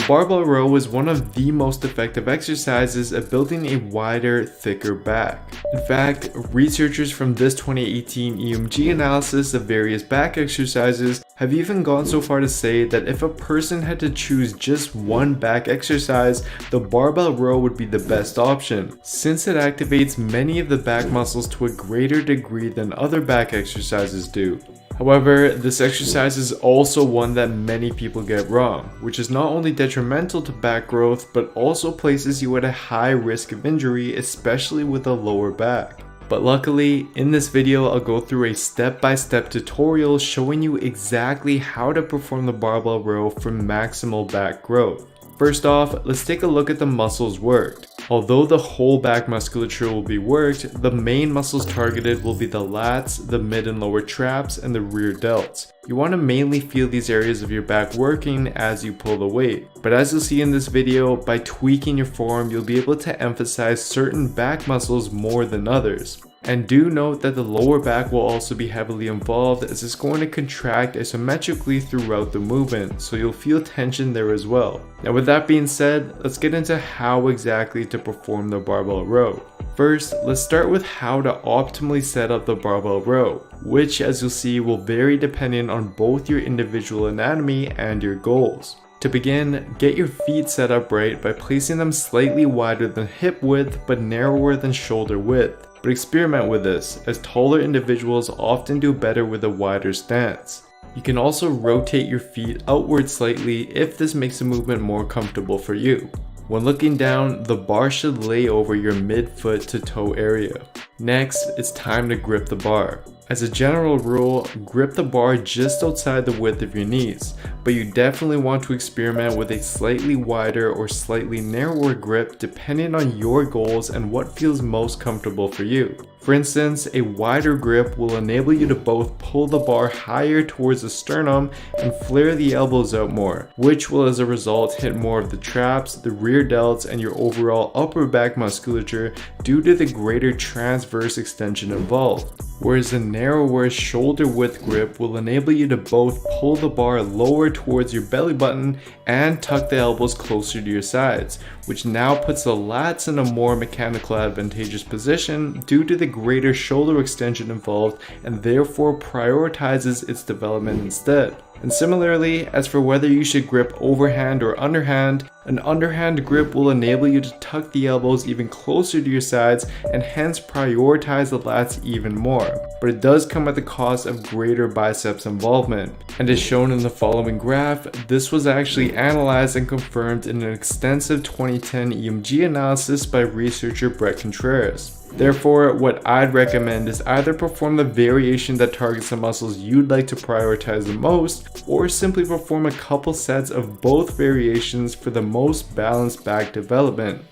barbell row is one of the most effective exercises at building a wider, thicker back. In fact, researchers from this 2018 𝐄𝐗𝐏𝐄𝐓 analysis of various back exercises have even gone so far to say that if a person had to choose just one back exercise, the barbell row would be the best option, since it activates many of the back muscles to a greater degree than other back exercises do. However, this exercise is also one that many people get wrong, which is not only detrimental to back growth, but also places you at a high risk of injury, especially with the lower back. But luckily, in this video, I'll go through a step-by-step tutorial showing you exactly how to perform the barbell row for maximal back growth. First off, let's take a look at the muscles worked. Although the whole back musculature will be worked, the main muscles targeted will be the lats, the mid and lower traps, and the rear delts. You want to mainly feel these areas of your back working as you pull the weight. But as you'll see in this video, by tweaking your form, you'll be able to emphasize certain back muscles more than others. And do note that the lower back will also be heavily involved, as it's going to contract isometrically throughout the movement, so you'll feel tension there as well. Now with that being said, let's get into how exactly to perform the barbell row. First, let's start with how to optimally set up the barbell row, which as you'll see will vary depending on both your individual anatomy and your goals. To begin, get your feet set up right by placing them slightly wider than hip width but narrower than shoulder width. But experiment with this, as taller individuals often do better with a wider stance. You can also rotate your feet outward slightly if this makes the movement more comfortable for you. When looking down, the bar should lay over your mid-foot to toe area. Next, it's time to grip the bar. As a general rule, grip the bar just outside the width of your knees, but you definitely want to experiment with a slightly wider or slightly narrower grip depending on your goals and what feels most comfortable for you. For instance, a wider grip will enable you to both pull the bar higher towards the sternum and flare the elbows out more, which will as a result hit more of the traps, the rear delts, and your overall upper back musculature due to the greater transverse extension involved. Whereas a narrower shoulder width grip will enable you to both pull the bar lower towards your belly button and tuck the elbows closer to your sides, which now puts the lats in a more mechanical advantageous position due to the greater shoulder extension involved and therefore prioritizes its development instead. And similarly, as for whether you should grip overhand or underhand, an underhand grip will enable you to tuck the elbows even closer to your sides and hence prioritize the lats even more. But it does come at the cost of greater biceps involvement. And as shown in the following graph, this was actually analyzed and confirmed in an extensive 2010 𝐄𝐗𝐏𝐄𝐒 analysis by researcher Brett Contreras. Therefore, what I'd recommend is either perform the variation that targets the muscles you'd like to prioritize the most, or simply perform a couple sets of both variations for the most balanced back development.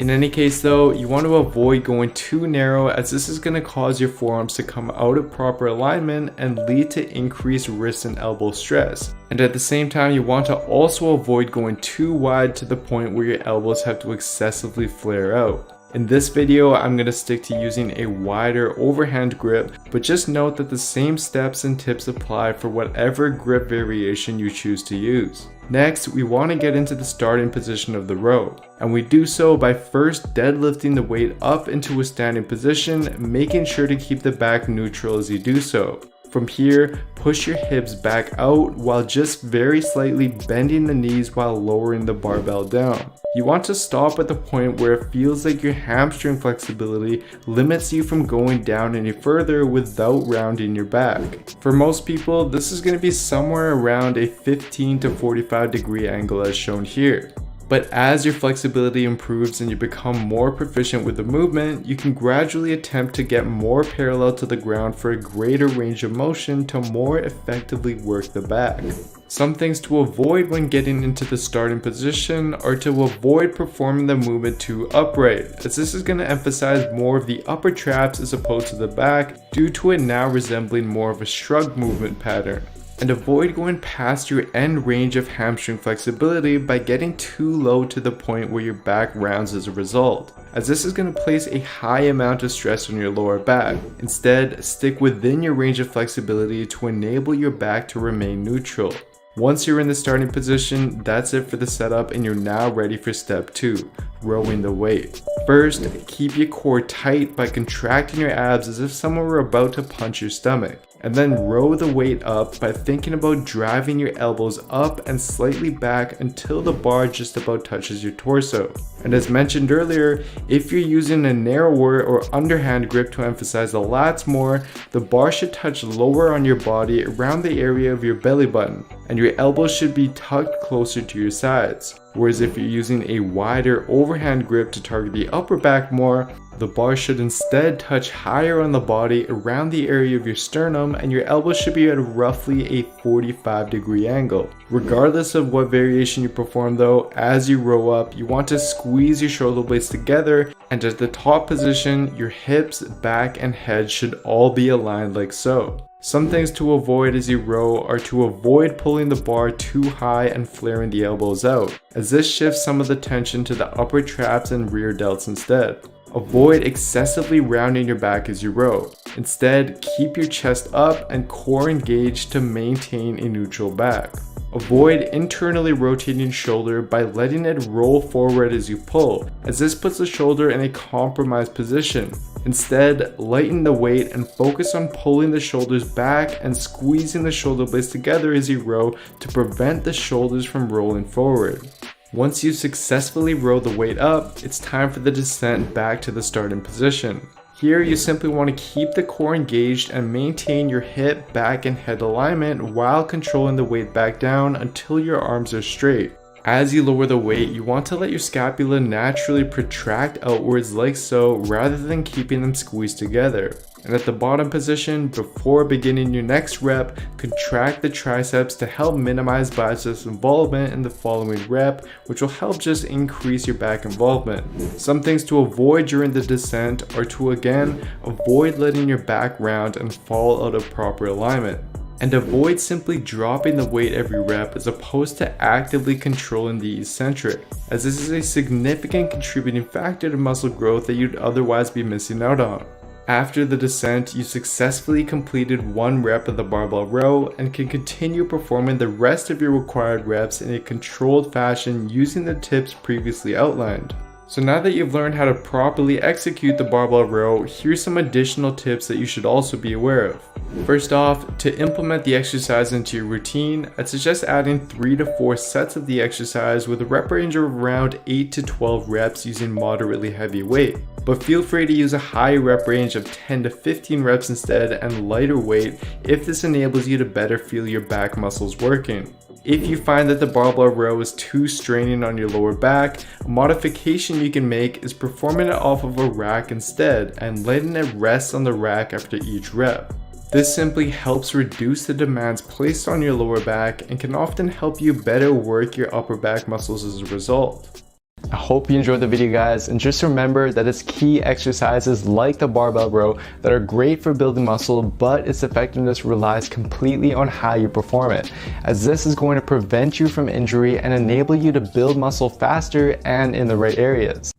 In any case though, you want to avoid going too narrow, as this is going to cause your forearms to come out of proper alignment and lead to increased wrist and elbow stress. And at the same time, you want to also avoid going too wide to the point where your elbows have to excessively flare out. In this video, I'm going to stick to using a wider overhand grip, but just note that the same steps and tips apply for whatever grip variation you choose to use. Next, we want to get into the starting position of the row, and we do so by first deadlifting the weight up into a standing position, making sure to keep the back neutral as you do so. From here, push your hips back out while just very slightly bending the knees while lowering the barbell down. You want to stop at the point where it feels like your hamstring flexibility limits you from going down any further without rounding your back. For most people, this is going to be somewhere around a 15 to 45 degree angle as shown here. But as your flexibility improves and you become more proficient with the movement, you can gradually attempt to get more parallel to the ground for a greater range of motion to more effectively work the back. Some things to avoid when getting into the starting position are to avoid performing the movement too upright, as this is going to emphasize more of the upper traps as opposed to the back due to it now resembling more of a shrug movement pattern. And avoid going past your end range of hamstring flexibility by getting too low to the point where your back rounds as a result, as this is going to place a high amount of stress on your lower back. Instead, stick within your range of flexibility to enable your back to remain neutral. Once you're in the starting position, that's it for the setup and you're now ready for step 2, rowing the weight. First, keep your core tight by contracting your abs as if someone were about to punch your stomach. And then row the weight up by thinking about driving your elbows up and slightly back until the bar just about touches your torso. And as mentioned earlier, if you're using a narrower or underhand grip to emphasize the lats more, the bar should touch lower on your body around the area of your belly button, and your elbows should be tucked closer to your sides. Whereas if you're using a wider overhand grip to target the upper back more, the bar should instead touch higher on the body around the area of your sternum, and your elbows should be at roughly a 45-degree angle. Regardless of what variation you perform though, as you row up, you want to squeeze your shoulder blades together, and at the top position, your hips, back, and head should all be aligned like so. Some things to avoid as you row are to avoid pulling the bar too high and flaring the elbows out, as this shifts some of the tension to the upper traps and rear delts instead. Avoid excessively rounding your back as you row. Instead, keep your chest up and core engaged to maintain a neutral back. Avoid internally rotating shoulder by letting it roll forward as you pull, as this puts the shoulder in a compromised position. Instead, lighten the weight and focus on pulling the shoulders back and squeezing the shoulder blades together as you row to prevent the shoulders from rolling forward. Once you successfully row the weight up, it's time for the descent back to the starting position. Here, you simply want to keep the core engaged and maintain your hip, back, and head alignment while controlling the weight back down until your arms are straight. As you lower the weight, you want to let your scapula naturally protract outwards like so, rather than keeping them squeezed together. And at the bottom position, before beginning your next rep, contract the triceps to help minimize biceps involvement in the following rep, which will help just increase your back involvement. Some things to avoid during the descent are to again, avoid letting your back round and fall out of proper alignment. And avoid simply dropping the weight every rep as opposed to actively controlling the eccentric, as this is a significant contributing factor to muscle growth that you'd otherwise be missing out on. After the descent, you successfully completed one rep of the barbell row and can continue performing the rest of your required reps in a controlled fashion using the tips previously outlined. So now that you've learned how to properly execute the barbell row, here's some additional tips that you should also be aware of. First off, to implement the exercise into your routine, I'd suggest adding 3 to 4 sets of the exercise with a rep range of around 8 to 12 reps using moderately heavy weight. But feel free to use a higher rep range of 10 to 15 reps instead and lighter weight if this enables you to better feel your back muscles working. If you find that the barbell row is too straining on your lower back, a modification you can make is performing it off of a rack instead and letting it rest on the rack after each rep. This simply helps reduce the demands placed on your lower back and can often help you better work your upper back muscles as a result. I hope you enjoyed the video, guys, and just remember that it's key exercises like the barbell row that are great for building muscle, but its effectiveness relies completely on how you perform it, as this is going to prevent you from injury and enable you to build muscle faster and in the right areas.